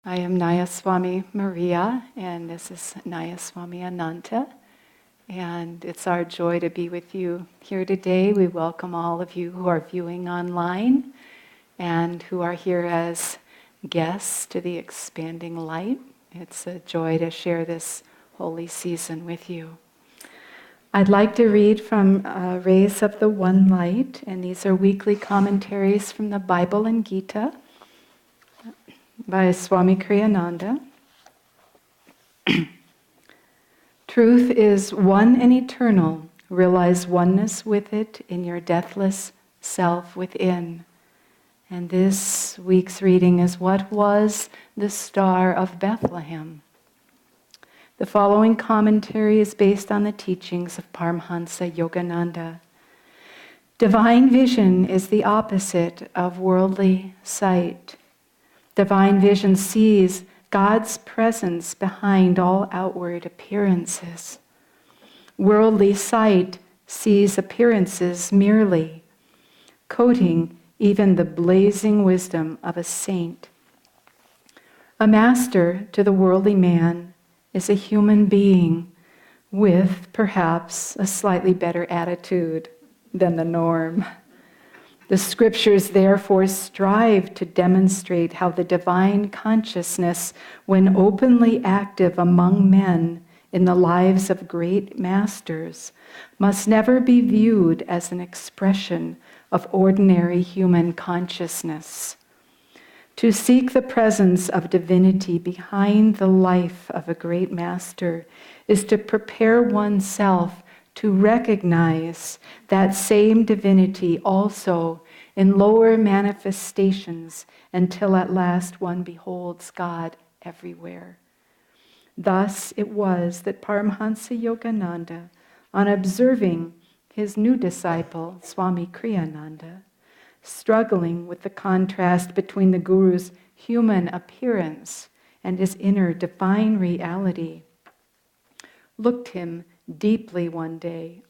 I am Nayaswami Maria, and this is Nayaswami Ananda. And it's our joy to be with you here today. We welcome all of you who are viewing online and who are here as guests to the Expanding Light. It's a joy to share this holy season with you. I'd like to read from Rays of the One Light, and these are weekly commentaries from the Bible and Gita by Swami Ananda. Truth is one and eternal. Realize oneness with it in your deathless self within. And this week's reading is what was the Star of Bethlehem. The following commentary is based on the teachings of Paramhansa Yogananda. Divine vision is the opposite of worldly sight. Divine vision sees God's presence behind all outward appearances. Worldly sight sees appearances merely, coating even the blazing wisdom of a saint. A master to the worldly man is a human being with perhaps a slightly better attitude than the norm. The scriptures therefore strive to demonstrate how the divine consciousness, when openly active among men in the lives of great masters, must never be viewed as an expression of ordinary human consciousness. To seek the presence of divinity behind the life of a great master is to prepare oneself to recognize that same divinity also in lower manifestations until at last one beholds God everywhere. Thus it was that Paramhansa Yogananda, on observing his new disciple, Swami Kriyananda, struggling with the contrast between the Guru's human appearance and his inner divine reality, looked at him deeply one day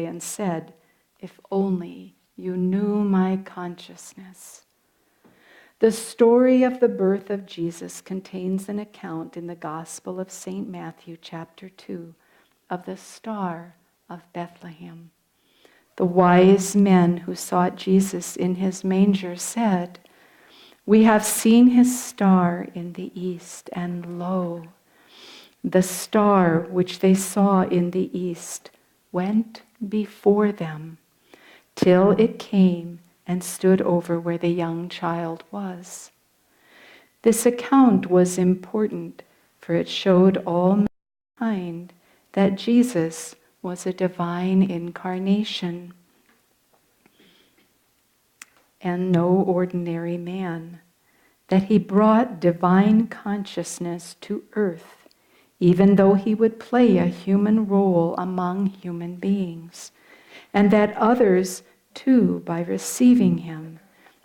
and said, "If only you knew my consciousness." The story of the birth of Jesus contains an account in the Gospel of St. Matthew, chapter 2, of the Star of Bethlehem. The wise men who sought Jesus in his manger said, "We have seen his star in the east, and lo, the star which they saw in the east went before them, till it came and stood over where the young child was." This account was important, for it showed all mankind that Jesus was a divine incarnation and no ordinary man, that he brought divine consciousness to earth, even though he would play a human role among human beings, and that others, too, by receiving him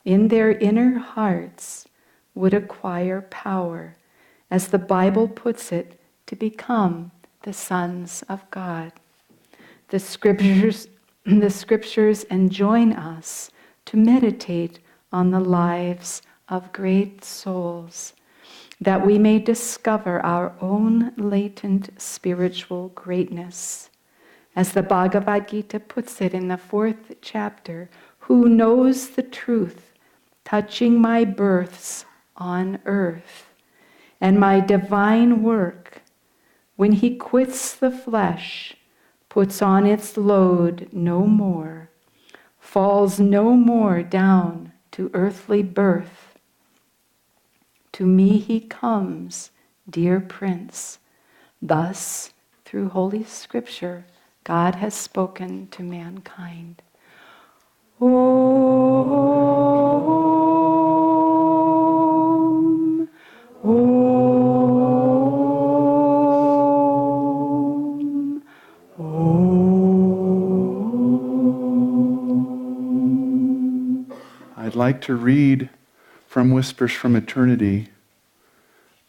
in their inner hearts, would acquire power, as the Bible puts it, to become the sons of God. The scriptures enjoin us to meditate on the lives of great souls, that we may discover our own latent spiritual greatness. As the Bhagavad Gita puts it in the 4th chapter, "Who knows the truth touching my births on earth and my divine work, when he quits the flesh, puts on its load no more, falls no more down to earthly birth. To me he comes, dear Prince." Thus, through Holy Scripture, God has spoken to mankind. Om, Om, Om. I'd like to read from Whispers from Eternity.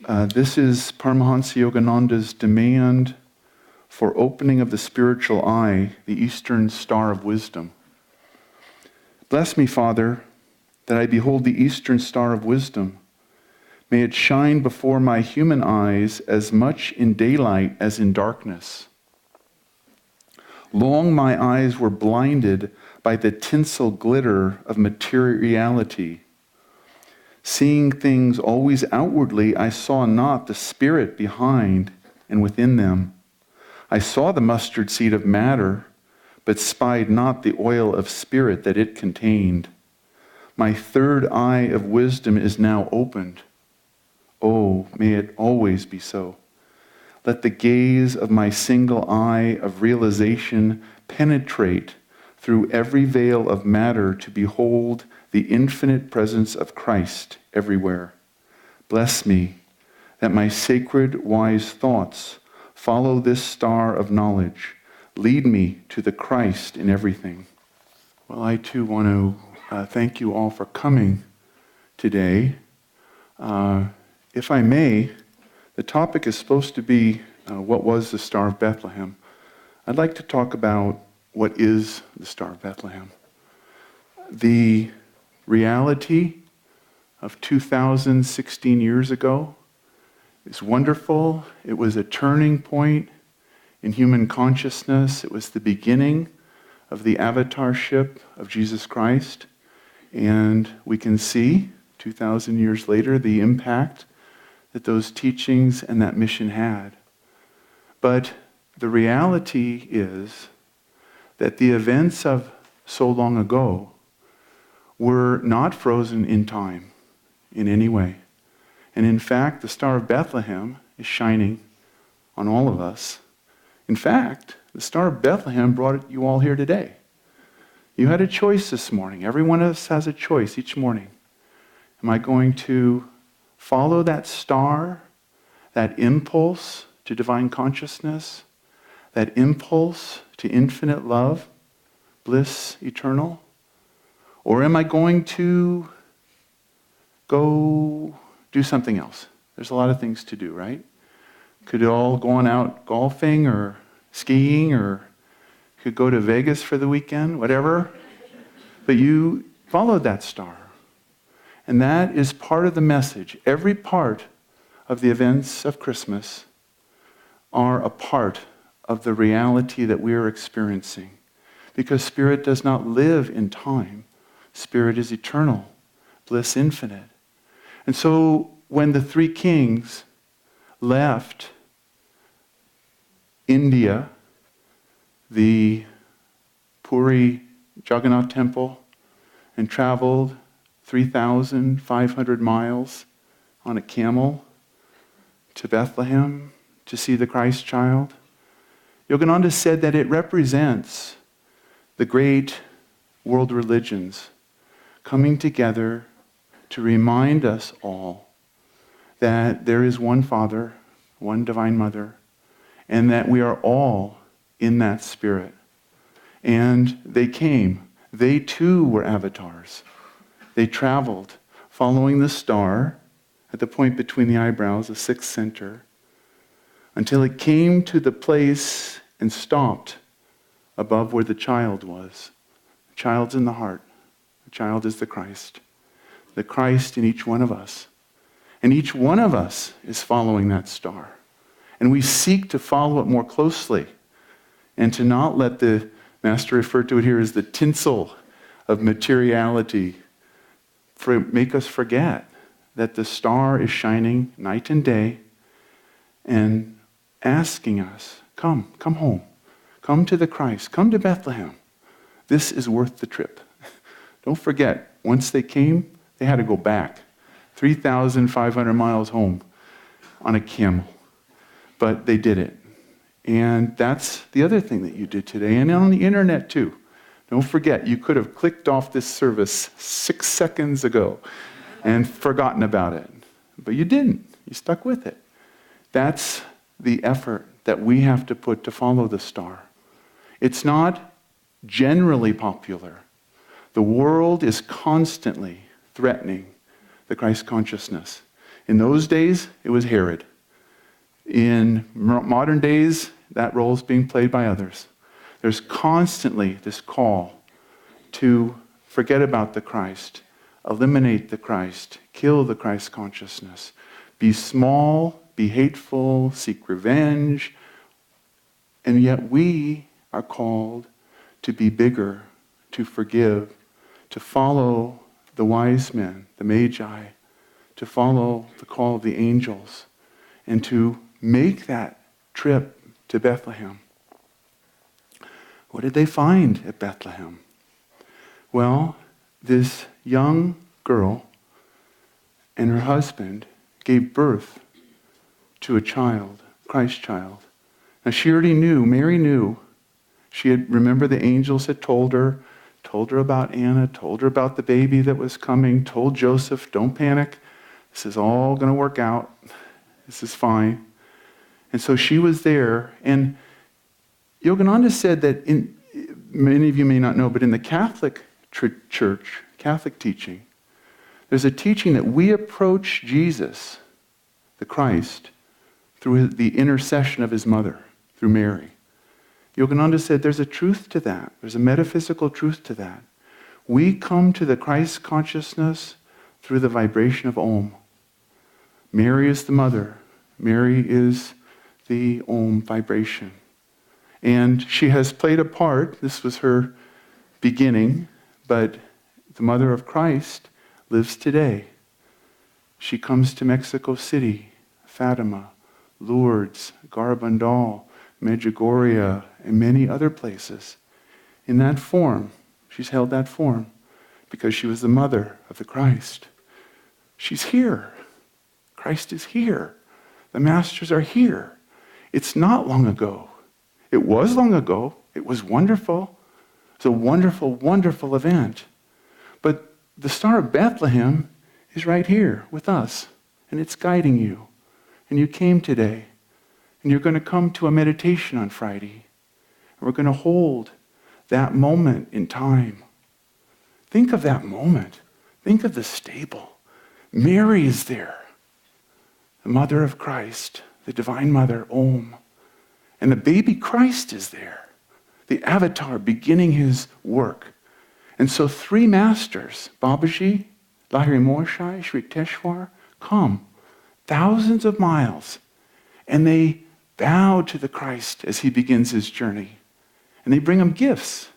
This is Paramahansa Yogananda's demand for opening of the spiritual eye, the Eastern Star of Wisdom. Bless me, Father, that I behold the Eastern Star of Wisdom, May it shine before my human eyes as much in daylight as in darkness. Long my eyes were blinded by the tinsel glitter of materiality. Seeing things always outwardly, I saw not the spirit behind and within them. I saw the mustard seed of matter, but spied not the oil of spirit that it contained. My third eye of wisdom is now opened. Oh, may it always be so. Let the gaze of my single eye of realization penetrate through every veil of matter to behold the infinite presence of Christ everywhere. Bless me, that my sacred, wise thoughts follow this star of knowledge. Lead me to the Christ in everything. Well, I too want to thank you all for coming today. If I may, the topic is supposed to be what was the Star of Bethlehem. I'd like to talk about what is the Star of Bethlehem. The reality of 2016 years ago is wonderful. It was a turning point in human consciousness. It was the beginning of the avatarship of Jesus Christ. And we can see, 2,000 years later, the impact that those teachings and that mission had. But the reality is that the events of so long ago were not frozen in time in any way. And in fact, the Star of Bethlehem is shining on all of us. In fact, the Star of Bethlehem brought you all here today. You had a choice this morning. Every one of us has a choice each morning. Am I going to follow that star, that impulse to divine consciousness, that impulse to infinite love, bliss eternal? Or am I going to go do something else? There's a lot of things to do, right? Could all go on out golfing or skiing, or could go to Vegas for the weekend, whatever. But you followed that star. And that is part of the message. Every part of the events of Christmas are a part of the reality that we are experiencing. Because Spirit does not live in time. Spirit is eternal, bliss infinite. And so when the three kings left India, the Puri Jagannath temple, and traveled 3,500 miles on a camel to Bethlehem to see the Christ child, Yogananda said that it represents the great world religions coming together to remind us all that there is one Father, one Divine Mother, and that we are all in that Spirit. And they came. They too were avatars. They traveled, following the star at the point between the eyebrows, the sixth center, until it came to the place and stopped above where the child was. The child's in the heart. The child is the Christ. The Christ in each one of us. And each one of us is following that star. And we seek to follow it more closely and to not let the Master referred to it here as the tinsel of materiality make us forget that the star is shining night and day and asking us, come home. Come to the Christ. Come to Bethlehem. This is worth the trip. Don't forget, once they came, they had to go back. 3,500 miles home on a camel. But they did it. And that's the other thing that you did today, and on the internet too. Don't forget, you could have clicked off this service 6 seconds ago and forgotten about it. But you didn't. You stuck with it. That's the effort that we have to put to follow the star. It's not generally popular. The world is constantly threatening the Christ consciousness. In those days, it was Herod. In modern days, that role is being played by others. There's constantly this call to forget about the Christ, eliminate the Christ, kill the Christ consciousness, be small, be hateful, seek revenge, and yet we are called to be bigger, to forgive, to follow the wise men, the magi, to follow the call of the angels, and to make that trip to Bethlehem. What did they find at Bethlehem? Well, this young girl and her husband gave birth to a child, Christ child. Now she already knew, Mary knew. Remember the angels had told her about Anna, told her about the baby that was coming, told Joseph, don't panic. This is all going to work out. This is fine. And so she was there. And Yogananda said that, many of you may not know, but in the Catholic Church, Catholic teaching, there's a teaching that we approach Jesus, the Christ, through the intercession of his mother, through Mary. Yogananda said there's a truth to that. There's a metaphysical truth to that. We come to the Christ consciousness through the vibration of Om. Mary is the mother. Mary is the Om vibration. And she has played a part. This was her beginning, but the mother of Christ lives today. She comes to Mexico City, Fatima, Lourdes, Garabandal, Medjugorje, and many other places. In that form, she's held that form because she was the mother of the Christ. She's here. Christ is here. The masters are here. It's not long ago. It was long ago. It was wonderful. It's a wonderful, wonderful event. But the Star of Bethlehem is right here with us, and it's guiding you. And you came today, and you're going to come to a meditation on Friday. And we're going to hold that moment in time. Think of that moment. Think of the stable. Mary is there, the mother of Christ, the divine mother, Om. And the baby Christ is there, the avatar beginning his work. And so three masters, Babaji, Lahiri Morshai, Sri Teshwar, come thousands of miles, and they bow to the Christ as he begins his journey. And they bring him gifts,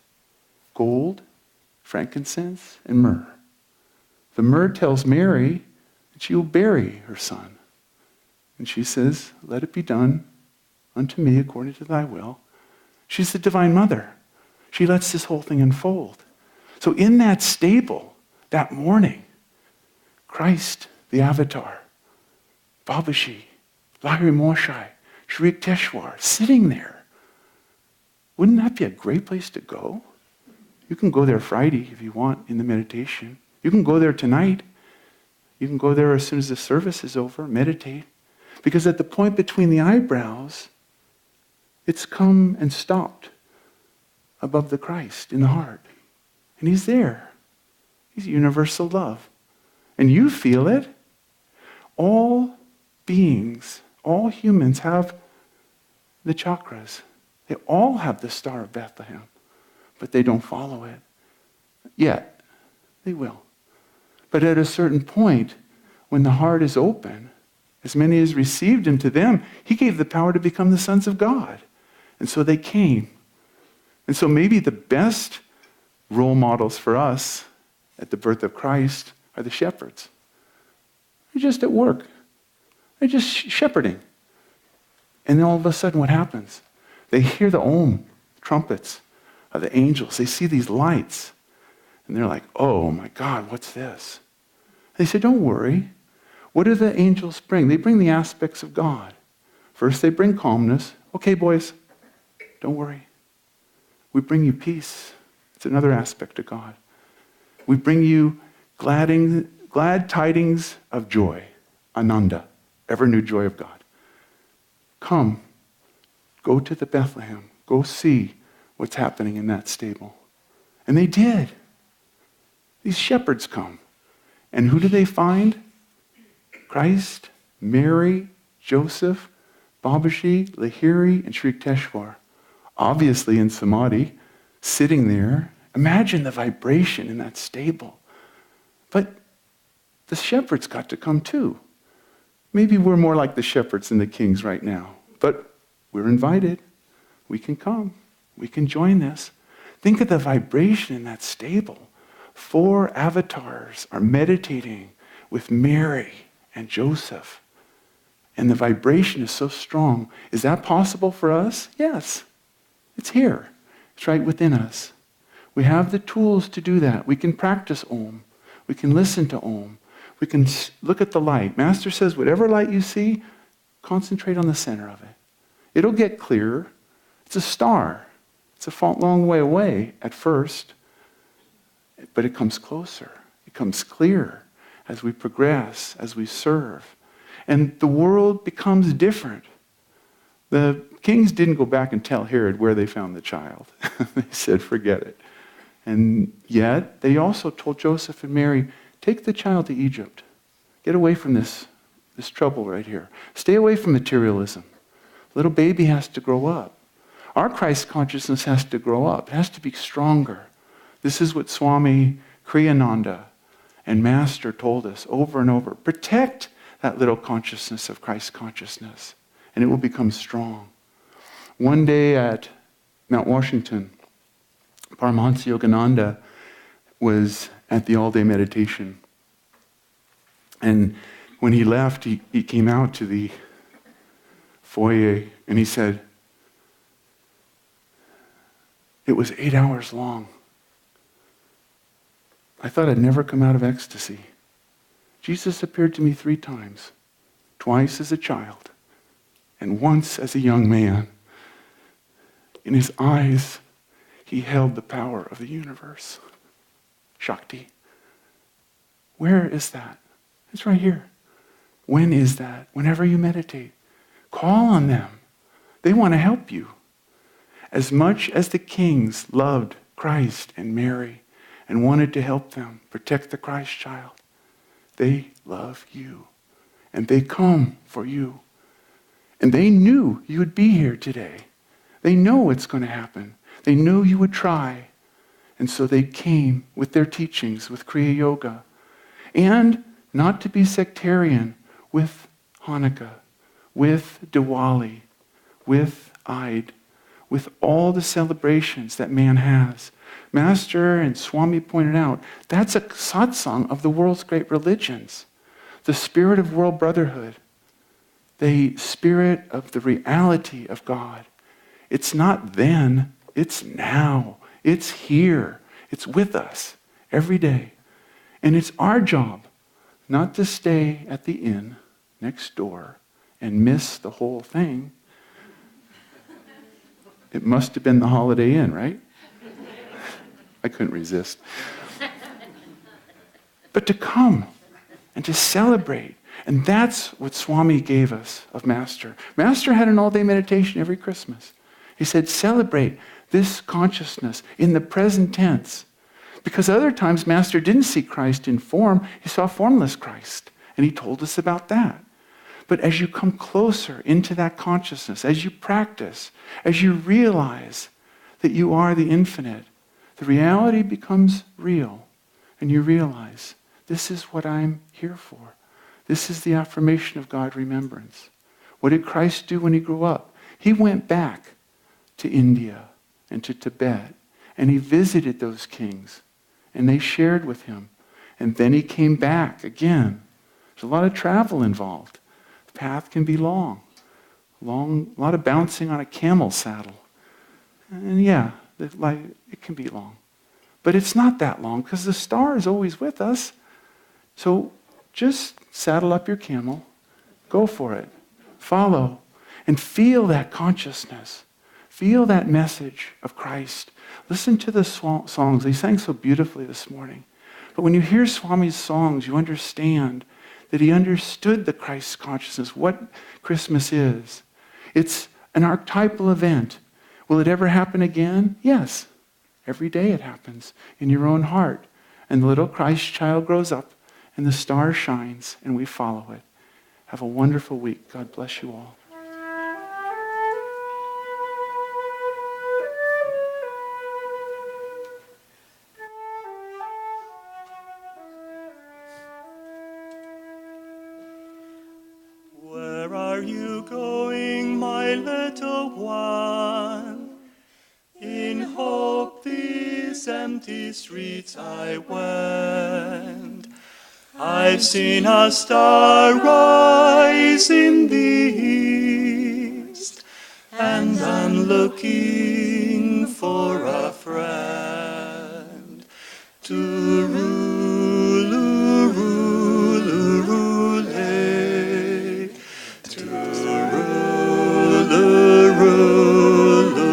gold, frankincense, and myrrh. The myrrh tells Mary that she will bury her son. And she says, let it be done unto me according to thy will. She's the divine mother. She lets this whole thing unfold. So in that stable, that morning, Christ, the avatar, Babaji, Lahiri Morshai, Sri Teshwar, sitting there. Wouldn't that be a great place to go? You can go there Friday if you want in the meditation. You can go there tonight. You can go there as soon as the service is over, meditate. Because at the point between the eyebrows, it's come and stopped above the Christ in the heart. And he's there. He's universal love. And you feel it. All beings, all humans have the chakras. They all have the Star of Bethlehem, but they don't follow it. Yet, they will. But at a certain point, when the heart is open, as many as received him to them, he gave the power to become the sons of God. And so they came. And so maybe the best role models for us at the birth of Christ are the shepherds. They're just at work. They're just shepherding. And then all of a sudden, what happens? They hear the Om, trumpets of the angels. They see these lights. And they're like, oh my God, what's this? They say, don't worry. What do the angels bring? They bring the aspects of God. First, they bring calmness. Okay, boys, don't worry. We bring you peace. It's another aspect of God. We bring you glad tidings of joy. Ananda, ever new joy of God. Come, go to the Bethlehem. Go see what's happening in that stable. And they did. These shepherds come. And who do they find? Christ, Mary, Joseph, Babaji, Lahiri, and Sri Teshwar. Obviously in Samadhi, sitting there. Imagine the vibration in that stable. But the shepherds got to come too. Maybe we're more like the shepherds than the kings right now, but we're invited. We can come. We can join this. Think of the vibration in that stable. 4 avatars are meditating with Mary and Joseph. And the vibration is so strong. Is that possible for us? Yes. It's here. It's right within us. We have the tools to do that. We can practice Om. We can listen to Om. We can look at the light. Master says, whatever light you see, concentrate on the center of it. It'll get clearer. It's a star. It's a long way away at first, but it comes closer. It comes clearer as we progress, as we serve. And the world becomes different. The kings didn't go back and tell Herod where they found the child. They said, forget it. And yet, they also told Joseph and Mary, take the child to Egypt. Get away from this trouble right here. Stay away from materialism. Little baby has to grow up. Our Christ consciousness has to grow up. It has to be stronger. This is what Swami Kriyananda and Master told us over and over. Protect that little consciousness of Christ consciousness, and it will become strong. One day at Mount Washington, Paramahansa Yogananda was at the all-day meditation. And when he left, he came out to the foyer and he said, it was 8 hours long. I thought I'd never come out of ecstasy. Jesus appeared to me 3 times, twice as a child and once as a young man. In his eyes, he held the power of the universe. Shakti. Where is that? It's right here. When is that? Whenever you meditate. Call on them. They want to help you. As much as the kings loved Christ and Mary and wanted to help them protect the Christ child, they love you. And they come for you. And they knew you would be here today. They know it's going to happen. They knew you would try. And so they came with their teachings, with Kriya Yoga. And not to be sectarian, with Hanukkah, with Diwali, with Eid, with all the celebrations that man has. Master and Swami pointed out, that's a satsang of the world's great religions. The spirit of world brotherhood. The spirit of the reality of God. It's not then, it's now. It's here. It's with us every day. And it's our job not to stay at the inn next door and miss the whole thing. It must have been the Holiday Inn, right? I couldn't resist. But to come and to celebrate. And that's what Swami gave us of Master. Master had an all-day meditation every Christmas. He said, celebrate this consciousness in the present tense. Because other times Master didn't see Christ in form, he saw formless Christ. And he told us about that. But as you come closer into that consciousness, as you practice, as you realize that you are the infinite, the reality becomes real. And you realize, this is what I'm here for. This is the affirmation of God remembrance. What did Christ do when he grew up? He went back to India and to Tibet, and he visited those kings, and they shared with him. And then he came back again. There's a lot of travel involved. The path can be long, a lot of bouncing on a camel saddle. And yeah, it can be long. But it's not that long, because the star is always with us. So just saddle up your camel, go for it, follow, and feel that consciousness. Feel that message of Christ. Listen to the songs. They sang so beautifully this morning. But when you hear Swami's songs, you understand that he understood the Christ consciousness, what Christmas is. It's an archetypal event. Will it ever happen again? Yes. Every day it happens in your own heart. And the little Christ child grows up, and the star shines, and we follow it. Have a wonderful week. God bless you all. are you going, my little one? In hope these empty streets I went. I've seen a star rise in the east, and I'm looking for a friend to rule, rule, rule, to rule, rule, rule.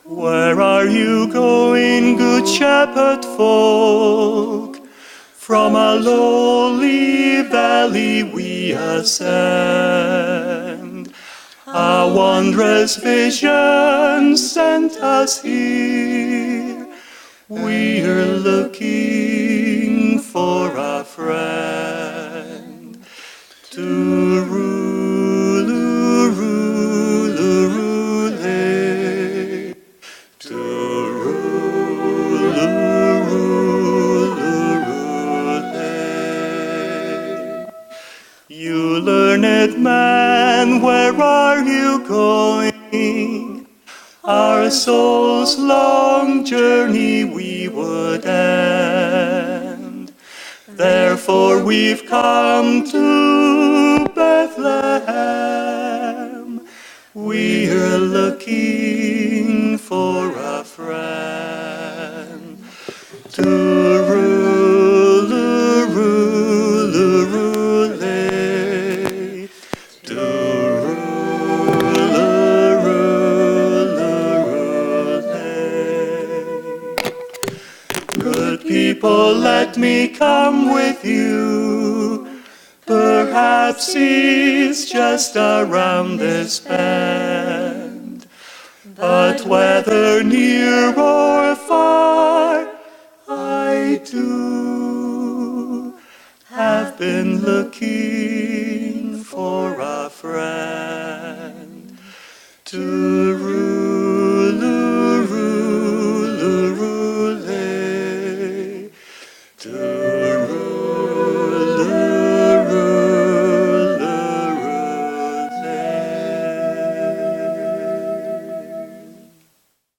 Where are you going, good shepherd folk? From a lowly valley we ascend. A wondrous vision sent us here. We're looking for a friend to rule, rule, rule, to rule, rule, rule. You learned man, where are you going? Our soul's long journey we would end. Therefore we've come to Bethlehem. We're looking for a friend to rule, rule, rule, to rule, rule, rule. Good people, let me come with you. Perhaps it's just around this bend. But whether near or far, I too have been looking for a friend to